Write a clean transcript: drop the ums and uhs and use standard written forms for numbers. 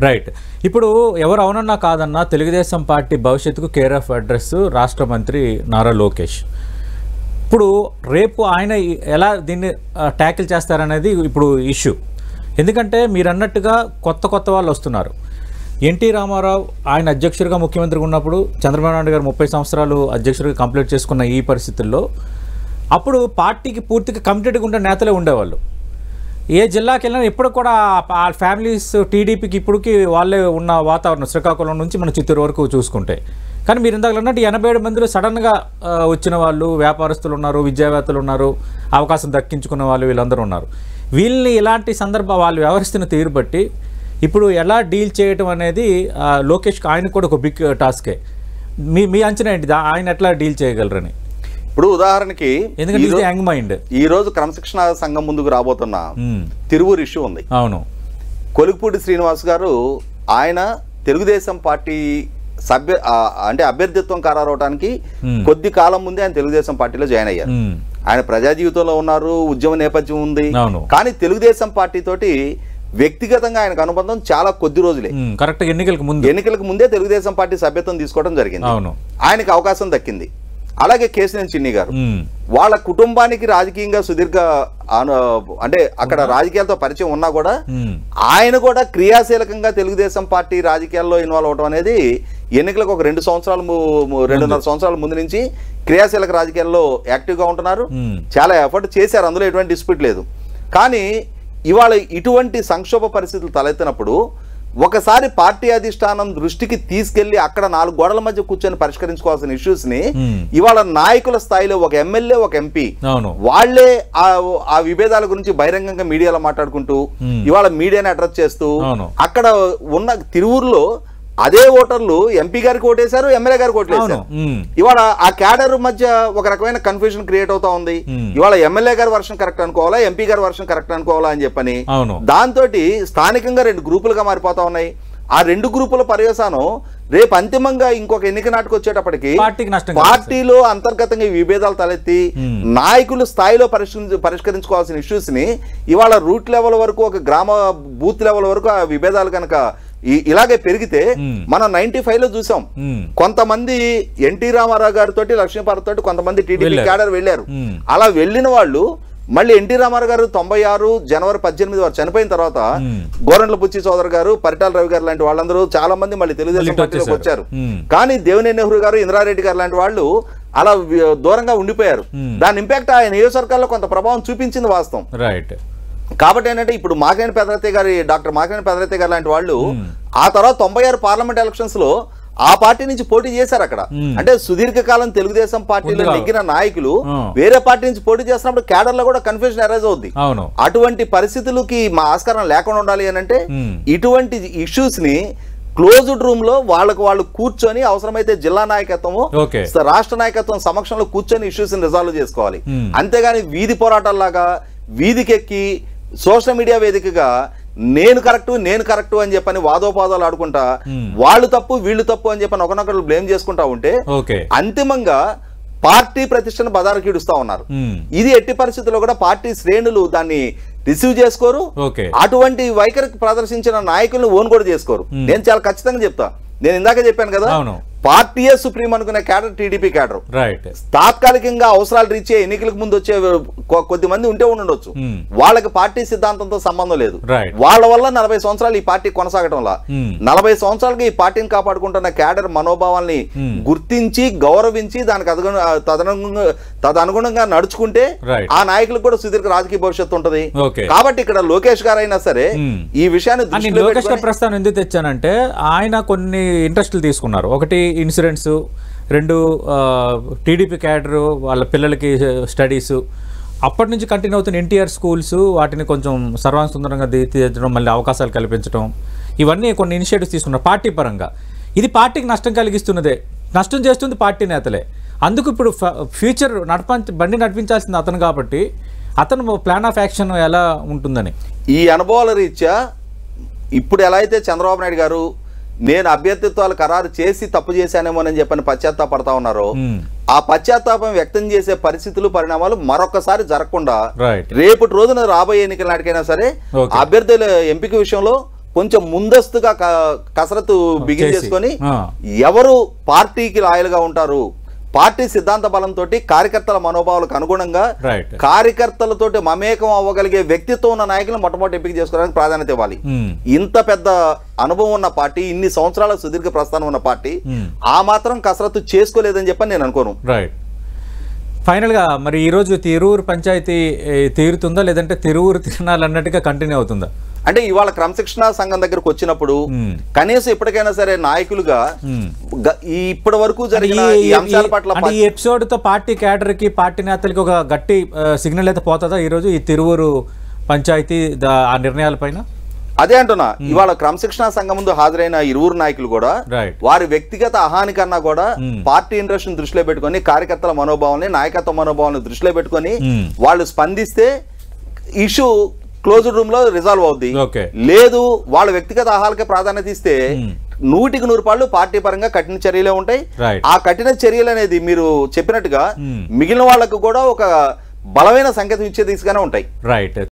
Right. ఇప్పుడు ఎవరు అవునన్నా కాదన్నా తెలుగుదేశం పార్టీ భవిష్యత్తుకు కేర్ ఆఫ్ అడ్రస్ రాష్ట్ర మంత్రి నారా లోకేష్. ఇప్పుడు రేపు ఆయన ఎలా దీన్ని ట్యాకిల్ చేస్తారనేది ఇప్పుడు ఇష్యూ. ఎందుకంటే మీరు అన్నట్టుగా కొత్త వాళ్ళు వస్తున్నారు. ఎన్టీ రామారావు ఆయన అధ్యక్షుడిగా ముఖ్యమంత్రిగా ఉన్నప్పుడు చంద్రబాబు నాయుడు గారు 30 సంవత్సరాలు అధ్యక్షుడిగా కంప్లీట్ చేసుకున్న ఈ పరిస్థితుల్లో అప్పుడు పార్టీకి పూర్తిగా కమిటెడ్గా ఉండే నేతలే ఉండేవాళ్ళు. ఏ జిల్లాకి వెళ్ళినా ఇప్పుడు కూడా ఆ ఫ్యామిలీస్ టీడీపీకి ఇప్పటికి వాళ్ళే ఉన్న వాతావరణం శ్రీకాకుళం నుంచి మన చిత్తూరు వరకు చూసుకుంటే. కానీ మీరు ఇందాక అన్నట్టు 87 మందిలో సడన్గా వచ్చిన వాళ్ళు, వ్యాపారస్తులు ఉన్నారు, విద్యావేత్తలు ఉన్నారు, అవకాశం దక్కించుకున్న వాళ్ళు, వీళ్ళందరూ ఉన్నారు. వీళ్ళని ఇలాంటి వాళ్ళు వ్యవహరిస్తున్న తీరు బట్టి ఇప్పుడు ఎలా డీల్ చేయటం అనేది లోకేష్కి ఆయన కూడా ఒక బిగ్ టాస్కే. మీ అంచనా ఏంటి, ఆయన ఎట్లా డీల్ చేయగలరని? ఇప్పుడు ఉదాహరణకి ఈ రోజు క్రమశిక్షణ సంఘం ముందుకు రాబోతున్న తిరువూరు ఇష్యూ ఉంది. అవును, కొలుకుపూడి శ్రీనివాస్ గారు ఆయన తెలుగుదేశం పార్టీ అభ్యర్థిత్వం ఖరారవడానికి కొద్ది కాలం ముందే ఆయన తెలుగుదేశం పార్టీలో జాయిన్ అయ్యారు. ఆయన ప్రజా జీవితంలో ఉన్నారు, ఉద్యమ నేపథ్యం ఉంది. కానీ తెలుగుదేశం పార్టీ తోటి వ్యక్తిగతంగా ఆయనకు అనుబంధం చాలా కొద్ది రోజులే. కరెక్ట్ ఎన్నికలకు ముందే తెలుగుదేశం పార్టీ సభ్యత్వం తీసుకోవడం జరిగింది. ఆయనకు అవకాశం దక్కింది. అలాగే కేశినేని చిన్ని గారు వాళ్ళ కుటుంబానికి రాజకీయంగా సుదీర్ఘ అంటే అక్కడ రాజకీయాలతో పరిచయం ఉన్నా కూడా ఆయన కూడా క్రియాశీలకంగా తెలుగుదేశం పార్టీ రాజకీయాల్లో ఇన్వాల్వ్ అవడం అనేది ఎన్నికలకు ఒక 2 సంవత్సరాలు 2.5 సంవత్సరాల ముందు నుంచి క్రియాశీలక రాజకీయాల్లో యాక్టివ్గా ఉంటున్నారు. చాలా ఎఫర్ట్ చేశారు, అందులో ఎటువంటి డిస్ప్యూట్ లేదు. కానీ ఇవాళ ఇటువంటి సంక్షోభ పరిస్థితులు తలెత్తినప్పుడు ఒకసారి పార్టీ అధిష్టానం దృష్టికి తీసుకెళ్లి అక్కడ 4 గోడల మధ్య కూర్చొని పరిష్కరించుకోవాల్సిన ఇష్యూస్ ని ఇవాళ నాయకుల స్థాయిలో ఒక ఎమ్మెల్యే, ఒక ఎంపీ వాళ్లే ఆ విభేదాల గురించి బహిరంగంగా మీడియాలో మాట్లాడుకుంటూ ఇవాళ మీడియాని అడ్రస్ చేస్తూ అక్కడ ఉన్న తిరువూరులో అదే ఓటర్లు ఎంపీ గారికి ఓటేశారు, ఎమ్మెల్యే గారికి ఓట్లేశారు. ఇవాళ ఆ క్యాడర్ మధ్య ఒక రకమైన కన్ఫ్యూజన్ క్రియేట్ అవుతా ఉంది. ఇవాళ ఎమ్మెల్యే గారి వర్షన్ కరెక్ట్ అనుకోవాలా, ఎంపీ గారి వర్షన్ కరెక్ట్ అనుకోవాలా అని చెప్పని దాంతో స్థానికంగా 2 గ్రూపులుగా మారిపోతా ఉన్నాయి. ఆ 2 గ్రూపుల పర్యవసానం రేపు అంతిమంగా ఇంకొక ఎన్నిక నాటికి వచ్చేటప్పటికి పార్టీలో అంతర్గతంగా విభేదాలు తలెత్తి నాయకులు స్థాయిలో పరిష్కరించుకోవాల్సిన ఇష్యూస్ ని ఇవాళ రూట్ లెవెల్ వరకు, ఒక గ్రామ బూత్ లెవెల్ వరకు ఆ విభేదాలు కనుక ఇలాగే పెరిగితే మనం 95లో చూసాం. కొంతమంది ఎన్టీ రామారావు గారితో, లక్ష్మీపార్వతితో కొంతమంది టీడీపీ క్యాడర్ వెళ్ళారు. అలా వెళ్ళిన వాళ్ళు మళ్ళీ ఎన్టీ రామారావు గారు 96 జనవరి 18 వారు చనిపోయిన తర్వాత గోరంట్ల బుచ్చి సోదరు గారు, పరిటాల రవి గారు లాంటి వాళ్ళందరూ చాలా మంది మళ్ళీ తెలుగుదేశం పార్టీలోకి వచ్చారు. కానీ దేవినేని నెహ్రూ గారు, ఇంద్రారెడ్డి గారు లాంటి వాళ్ళు అలా దూరంగా ఉండిపోయారు. దాని ఇంపాక్ట్ ఆ నియోజకవర్గాల్లో కొంత ప్రభావం చూపించింది వాస్తవం. రైట్. కాబట్టి ఏంటంటే ఇప్పుడు మాకినేని పెదరతి గారి, డాక్టర్ మాకినేని పెదరతి గారు లాంటి వాళ్ళు ఆ తర్వాత 96 పార్లమెంట్ ఎలక్షన్స్ లో ఆ పార్టీ నుంచి పోటీ చేశారు. అక్కడ అంటే సుదీర్ఘకాలం తెలుగుదేశం పార్టీలో నెగ్గిన నాయకులు వేరే పార్టీ నుంచి పోటీ చేస్తున్నప్పుడు క్యాడర్ లో కూడా కన్ఫ్యూజన్ అరైజ్ అవుద్ది. అటువంటి పరిస్థితులకి మా ఆస్కారం లేకుండా ఉండాలి అని అంటే ఇటువంటి ఇష్యూస్ ని క్లోజ్డ్ రూమ్ లో వాళ్ళు కూర్చొని అవసరమైతే జిల్లా నాయకత్వము, రాష్ట్ర నాయకత్వం సమక్షంలో కూర్చొని ఇష్యూస్ ని రిజాల్వ్ చేసుకోవాలి. అంతేగాని వీధి పోరాటాల్లాగా వీధికెక్కి సోషల్ మీడియా వేదికగా నేను కరెక్టు అని చెప్పని వాదోపాదాలు ఆడుకుంటా వాళ్ళు తప్పు వీళ్ళు తప్పు అని చెప్పని ఒకనొకరు బ్లేమ్ చేసుకుంటా ఉంటే అంతిమంగా పార్టీ ప్రతిష్టను బదారకీడుస్తా ఉన్నారు. ఇది ఎట్టి పరిస్థితుల్లో కూడా పార్టీ శ్రేణులు దాన్ని రిసీవ్ చేసుకోరు. అటువంటి వైఖరి ప్రదర్శించిన నాయకులను ఓన్ కూడా చేసుకోరు. నేను చాలా ఖచ్చితంగా చెప్తా. నేను ఇందాక చెప్పాను కదా, పార్టీయే సుప్రీం అనుకునే క్యాడర్ టీడీపీ క్యాడర్. తాత్కాలికంగా అవసరాలు రీచ్ ఎన్నికలకు ముందు వచ్చే కొద్ది మంది ఉంటే ఉండొచ్చు, వాళ్ళకి పార్టీ సిద్ధాంతంతో సంబంధం లేదు. వాళ్ళ వల్ల 40 సంవత్సరాలు ఈ పార్టీ కొనసాగటంలా 40 సంవత్సరాలుగా ఈ పార్టీని కాపాడుకుంటున్న క్యాడర్ మనోభావాల్ని గుర్తించి గౌరవించి దానికి తదనుగుణంగా నడుచుకుంటే ఆ నాయకులకు కూడా సుదీర్ఘ రాజకీయ భవిష్యత్తు ఉంటది. కాబట్టి ఇక్కడ లోకేష్ గారు అయినా సరే ఈ విషయాన్ని లోకేష్ గారి ప్రస్తావన ఎందుకు తెచ్చానంటే ఆయన కొన్ని ఇంట్రెస్ట్లు తీసుకున్నారు. ఒకటి ఇన్సూరెన్స్, 2 టీడీపీ క్యాడరు వాళ్ళ పిల్లలకి స్టడీస్, అప్పటి నుంచి కంటిన్యూ అవుతున్న ఎన్టీఆర్ స్కూల్స్ వాటిని కొంచెం సర్వాంగసుందరంగా తీర్చడం, మళ్ళీ అవకాశాలు కల్పించడం, ఇవన్నీ కొన్ని ఇనిషియేటివ్స్ తీసుకున్నారు పార్టీ పరంగా. ఇది పార్టీకి నష్టం కలిగిస్తున్నదే, నష్టం చేస్తుంది పార్టీ నేతలే. అందుకు ఇప్పుడు ఫ్యూచర్ బండి నడిపించాల్సింది అతను కాబట్టి అతను ప్లాన్ ఆఫ్ యాక్షన్ ఎలా ఉంటుందని ఈ అనుభవాల రీత్యా ఇప్పుడు ఎలా అయితే చంద్రబాబు నాయుడు గారు నేను అభ్యర్థిత్వాలు ఖరారు చేసి తప్పు చేశానేమోనని చెప్పని పశ్చాత్తాపడతా ఉన్నారో ఆ పశ్చాత్తాపం వ్యక్తం చేసే పరిస్థితులు, పరిణామాలు మరొకసారి జరగకుండా రేపటి రోజున రాబోయే ఎన్నికల నాటికైనా సరే అభ్యర్థుల ఎంపిక విషయంలో కొంచెం ముందస్తుగా కసరత్తు బిగిన్ చేసుకొని ఎవరు పార్టీకి లాయల్గా ఉంటారు, పార్టీ సిద్ధాంత బలంతో కార్యకర్తల మనోభావాలకు అనుగుణంగా కార్యకర్తలతోటి మమేకం అవ్వగలిగే వ్యక్తిత్వం ఉన్న నాయకులను మొట్టమొదటి ఎంపిక చేసుకోవడానికి ప్రాధాన్యత ఇవ్వాలి. ఇంత పెద్ద అనుభవం ఉన్న పార్టీ, ఇన్ని సంవత్సరాల సుదీర్ఘ ప్రస్థానం ఉన్న పార్టీ ఆ మాత్రం కసరత్తు చేసుకోలేదని చెప్పని నేను అనుకోను. ఫైనల్గా మరి ఈరోజు తిరువురు పంచాయతీ తీరుతుందా లేదంటే తిరువురు తిరణాలు అన్నట్టుగా కంటిన్యూ అవుతుందా? అంటే ఇవాళ క్రమశిక్షణ సంఘం దగ్గరకు వచ్చినప్పుడు కనీసం ఇప్పటికైనా సరే నాయకులుగా ఇప్పటి వరకు జరిగిన ఈ అంశాల పట్ల ఈ ఎపిసోడ్ తో పార్టీ క్యాడర్ కి పార్టీ నేతలకి ఒక గట్టి సిగ్నల్ అయితే పోతుందా ఈరోజు ఈ తిరువురు పంచాయతీ ఆ నిర్ణయాల పైన? అదే అంటున్నా, ఇవాళ క్రమశిక్షణ సంఘం ముందు హాజరైన ఇరువురు నాయకులు కూడా వారి వ్యక్తిగత అహాని కన్నా కూడా పార్టీ ఇంట్రెస్ట్ దృష్టిలో పెట్టుకొని కార్యకర్తల మనోభావాన్ని, నాయకత్వ మనోభావాన్ని దృష్టిలో పెట్టుకొని వాళ్ళు స్పందిస్తే ఇష్యూ క్లోజ్డ్ రూమ్ లో రిజాల్వ్ అవుద్ది. లేదు వాళ్ళ వ్యక్తిగత ఆహాలకే ప్రాధాన్యత ఇస్తే 100% పార్టీ పరంగా కఠిన చర్యలే ఉంటాయి. ఆ కఠిన చర్యలు అనేది మీరు చెప్పినట్టుగా మిగిలిన వాళ్ళకు కూడా ఒక బలమైన సంకేతం ఇచ్చే దిశగానే ఉంటాయి.